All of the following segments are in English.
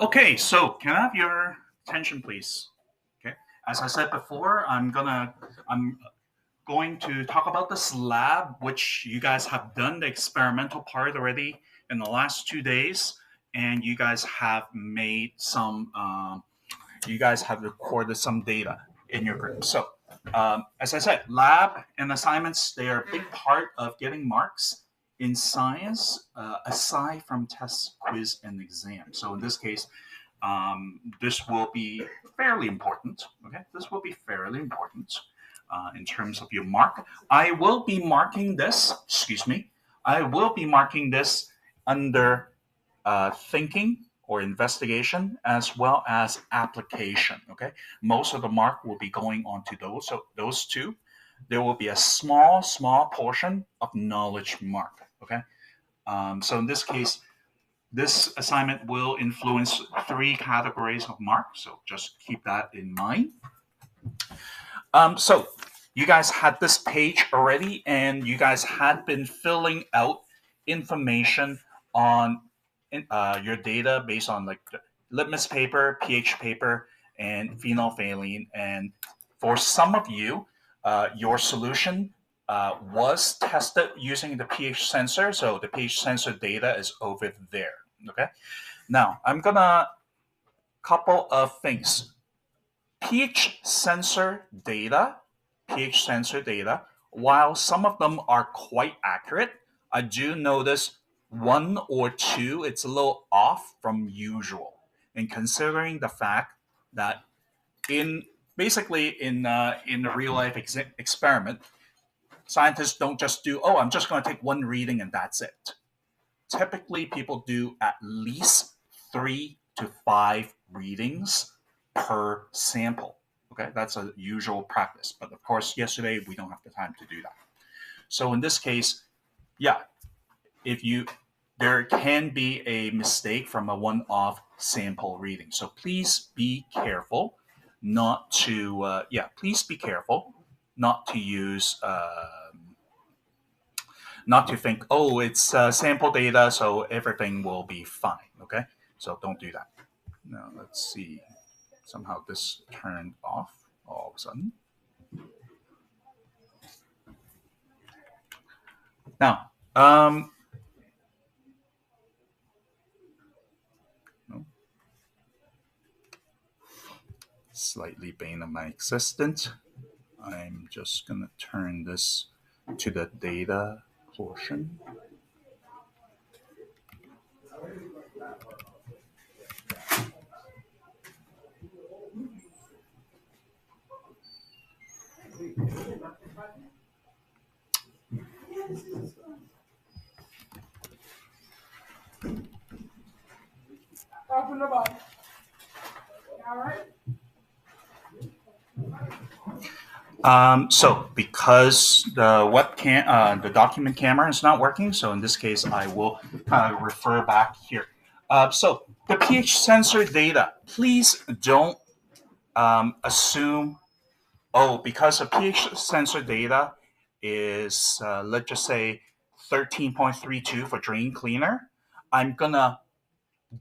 Okay, so can I have your attention, please? Okay, as I said before, I'm going to talk about this lab, which you guys have done the experimental part already in the last 2 days, and you guys have made some. You guys have recorded some data in your group. So, as I said, lab and assignments, they are a big part of getting marks in science, aside from tests, quiz, and exam. So in this case, this will be fairly important. Okay, this will be fairly important in terms of your mark. I will be marking this. Excuse me. I will be marking this under thinking or investigation as well as application. Okay, most of the mark will be going on to those. So those two, there will be a small portion of knowledge mark. Okay, so in this case, this assignment will influence three categories of mark. So just keep that in mind. So you guys had this page already, and you guys had been filling out information on your data based on like the litmus paper, pH paper, and phenolphthalein. And for some of you, your solution was tested using the pH sensor. So the pH sensor data is over there. Okay. Now I'm gonna couple of things. pH sensor data, pH sensor data, while some of them are quite accurate, I do notice one or two, it's a little off from usual. And considering the fact that in basically in the real life experiment, scientists don't just do, oh, I'm just going to take one reading and that's it. Typically, people do at least 3 to 5 readings per sample. Okay, that's a usual practice. But of course, yesterday we don't have the time to do that. So in this case, yeah, if you there can be a mistake from a one-off sample reading. So please be careful not to please be careful not to use not to think, oh, it's sample data, so everything will be fine. Okay, so don't do that. Now let's see. Somehow this turned off all of a sudden. Now, no, slightly bane of my existence. I'm just gonna turn this to the data portion. So because the webcam, the document camera is not working, so in this case, I will refer back here. So the pH sensor data, please don't assume, oh, because the pH sensor data is, let's just say, 13.32 for drain cleaner, I'm gonna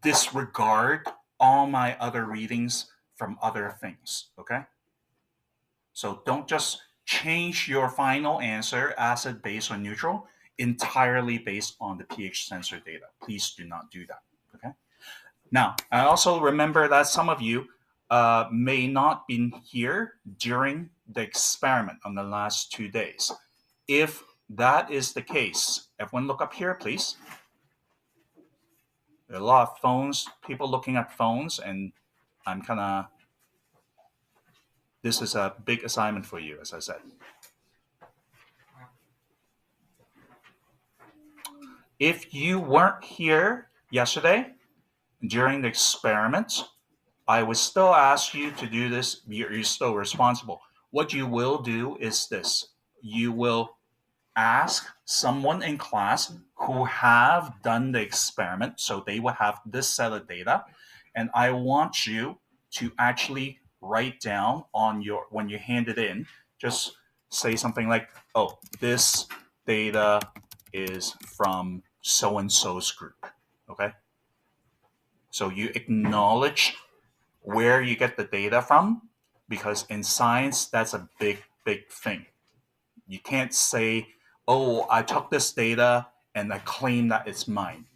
disregard all my other readings from other things, okay? So don't just change your final answer, acid, base, or neutral, entirely based on the pH sensor data. Please do not do that. Okay. Now, I also remember that some of you may not been here during the experiment on the last 2 days. If that is the case, everyone look up here, please. There are a lot of phones, people looking at phones, and I'm kind of, this is a big assignment for you, as I said. If you weren't here yesterday during the experiment, I would still ask you to do this. You're still responsible. What you will do is this: you will ask someone in class who have done the experiment, so they will have this set of data, and I want you to actually write down on your when you hand it in. Just say something like, "Oh, this data is from so and so's group." Okay. So you acknowledge where you get the data from, because in science, that's a big thing. You can't say, oh, I took this data and I claim that it's mine.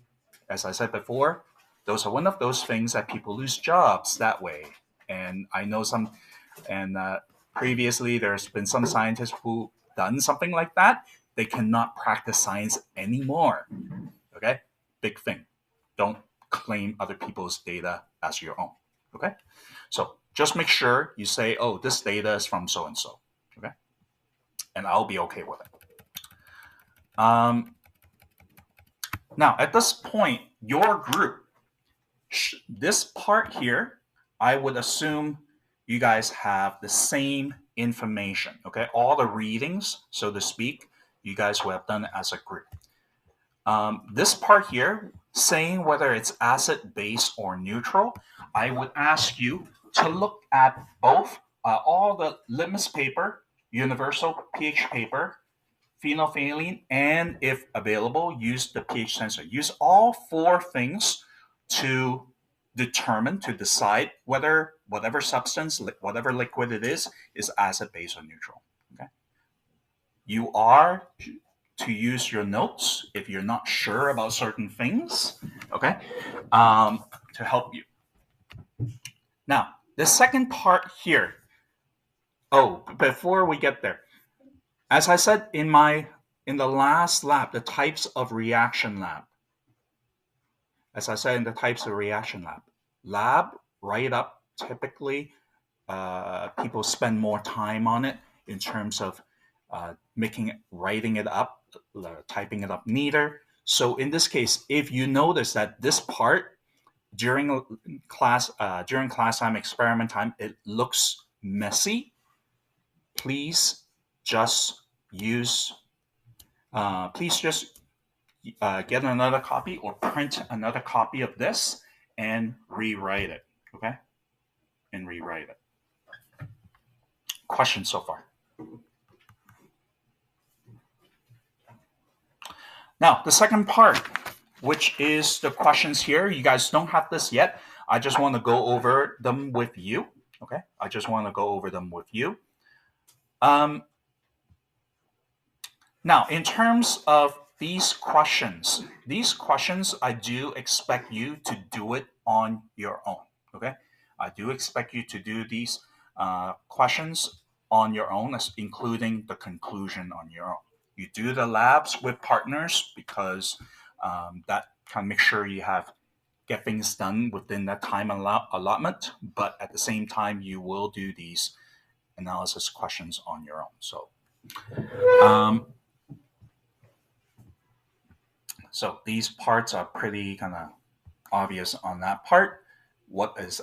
As I said before, those are one of those things that people lose jobs that way. And I know some, and previously there's been some scientists who done something like that. They cannot practice science anymore. Okay, big thing. Don't claim other people's data as your own. Okay, so just make sure you say, oh, this data is from so and so. Okay, and I'll be okay with it. Now, at this point, your group, this part here, I would assume you guys have the same information, okay? All the readings, so to speak, you guys will have done as a group. This part here, saying whether it's acid, base, or neutral, I would ask you to look at both all the litmus paper, universal pH paper, phenolphthalein, and if available, use the pH sensor. Use all four things to decide whether whatever substance, whatever liquid it is acid, base, or neutral. Okay. You are to use your notes if you're not sure about certain things, okay, to help you. Now, the second part here. Oh, before we get there, as I said in the last lab, the types of reaction lab. As I said in the types of reaction lab write up, typically people spend more time on it in terms of writing it up, typing it up neater. So in this case, if you notice that this part during class time, experiment time, it looks messy, please just use get another copy or print another copy of this and rewrite it. Okay, and rewrite it. Questions so far? Now, the second part, which is the questions here. You guys don't have this yet. I just want to go over them with you. Okay, I just want to go over them with you. Now, in terms of these questions, I do expect you to do it on your own. Okay, I do expect you to do these questions on your own, including the conclusion on your own. You do the labs with partners because that can make sure you get things done within that time allotment. But at the same time, you will do these analysis questions on your own. So these parts are pretty kind of obvious on that part. Which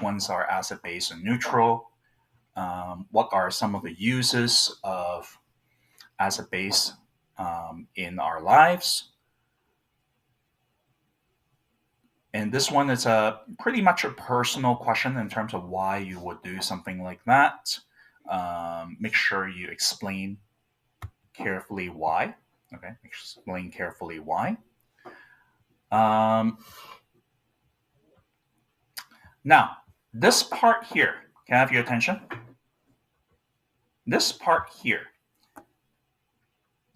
ones are acid, base, and neutral? What are some of the uses of acid, base in our lives? And this one is pretty much a personal question in terms of why you would do something like that. Make sure you explain carefully why. Okay, explain carefully why. Now, this part here, can I have your attention? This part here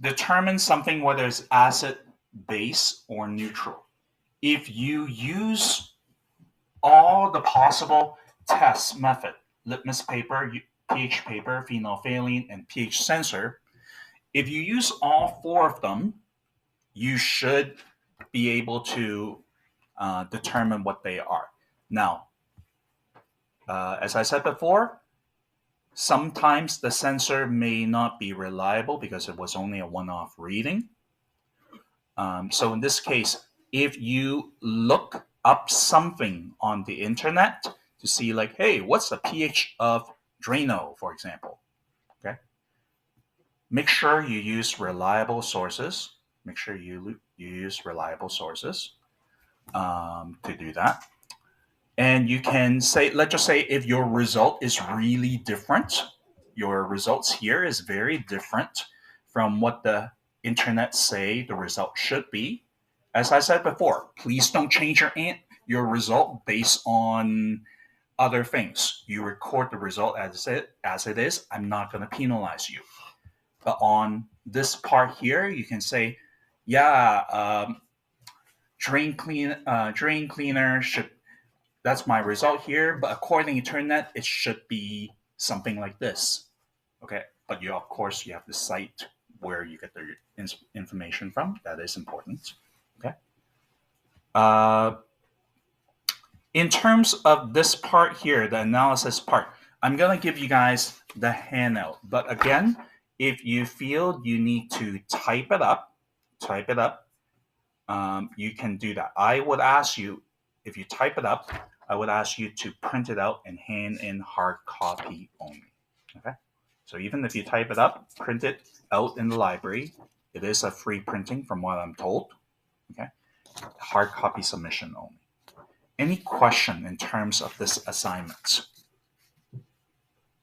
determines something whether it's acid, base, or neutral. If you use all the possible test method, litmus paper, pH paper, phenolphthalein, and pH sensor, if you use all four of them, you should be able to determine what they are. Now, as I said before, sometimes the sensor may not be reliable because it was only a one-off reading. So in this case, if you look up something on the internet to see like, hey, what's the pH of Drano, for example, okay? Make sure you use reliable sources. Make sure you use reliable sources to do that. And you can say, let's just say if your result is really different, your results here is very different from what the internet say the result should be. as I said before, please don't change your result based on other things. You record the result as it is. I'm not going to penalize you. But on this part here, you can say, yeah, drain cleaner should. That's my result here. But according to Internet, it should be something like this. Okay, but you of course you have to cite where you get the information from. That is important. Okay. Uh, in terms of this part here, the analysis part, I'm gonna give you guys the handout. But again, if you feel you need to type it up, you can do that. I would ask you, if you type it up, I would ask you to print it out and hand in hard copy only. Okay. So even if you type it up, print it out in the library. It is a free printing from what I'm told. Okay. Hard copy submission only. Any question in terms of this assignment?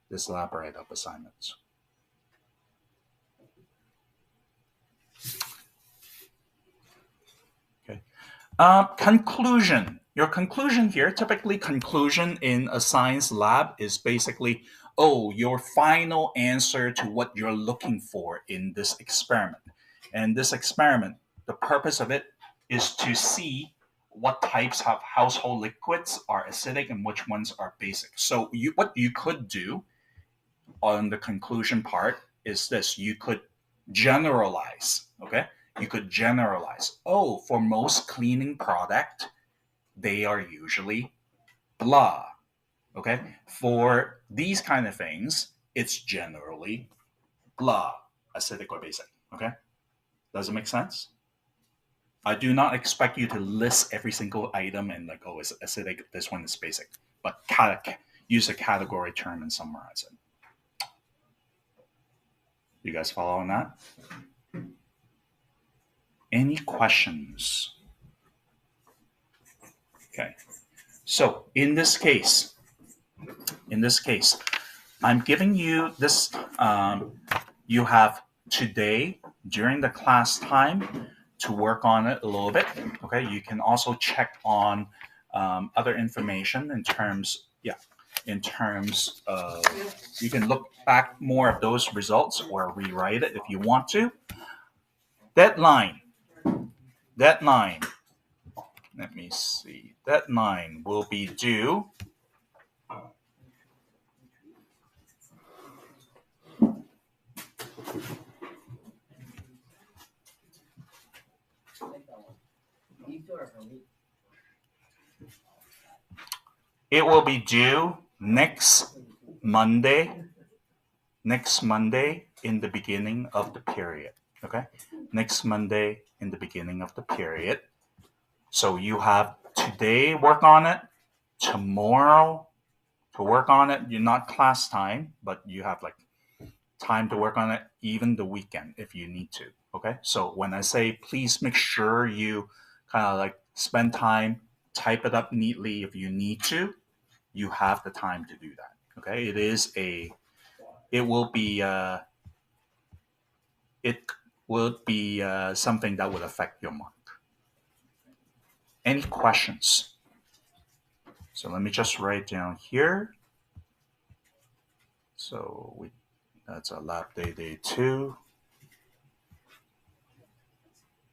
This elaborate of assignments? Okay. Conclusion. Your conclusion here, typically conclusion in a science lab is basically, oh, your final answer to what you're looking for in this experiment. And this experiment, the purpose of it is to see what types of household liquids are acidic and which ones are basic. So what you could do on the conclusion part is this. You could generalize, okay? You could generalize. Oh, for most cleaning product, they are usually blah. Okay. For these kind of things, it's generally blah, acidic or basic. Okay. Does it make sense? I do not expect you to list every single item and like, oh, it's acidic, this one is basic, but use a category term and summarize it. You guys follow on that? Any questions? Okay. So in this case, I'm giving you this. You have today during the class time to work on it a little bit. Okay. You can also check on other information in terms of, you can look back more of those results or rewrite it if you want to. Deadline. Let me see. Deadline will be due it will be due next Monday in the beginning of the period. Okay? Next Monday in the beginning of the period. So you have today work on it, tomorrow to work on it. You're not class time, but you have like time to work on it, even the weekend if you need to. Okay. So when I say please make sure you kind of like spend time, type it up neatly if you need to, you have the time to do that. Okay. It will be something that would affect your mark. Any questions? So let me just write down here. So that's a lab day 2.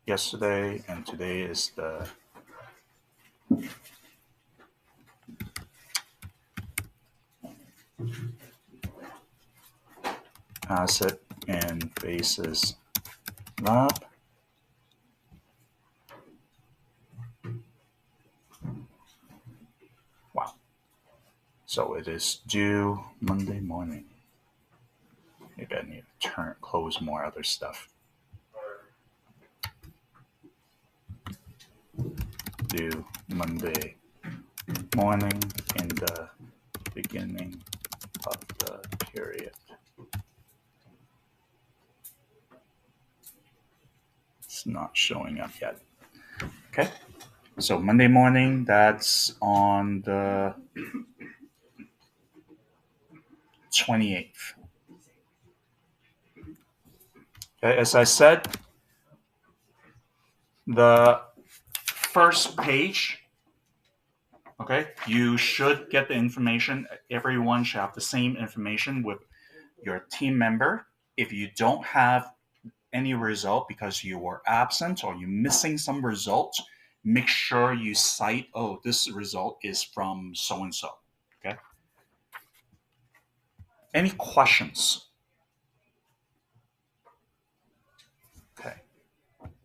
Yesterday and today is the acid and bases lab. Wow. So it is due Monday morning. Maybe I need to close more other stuff. Due Monday morning in the beginning of the period. It's not showing up yet. Okay. So Monday morning, that's on the 28th. Okay, as I said, the first page, okay, you should get the information. Everyone should have the same information with your team member. If you don't have any result because you were absent or you're missing some results, make sure you cite, oh, this result is from so and so. Okay. Any questions?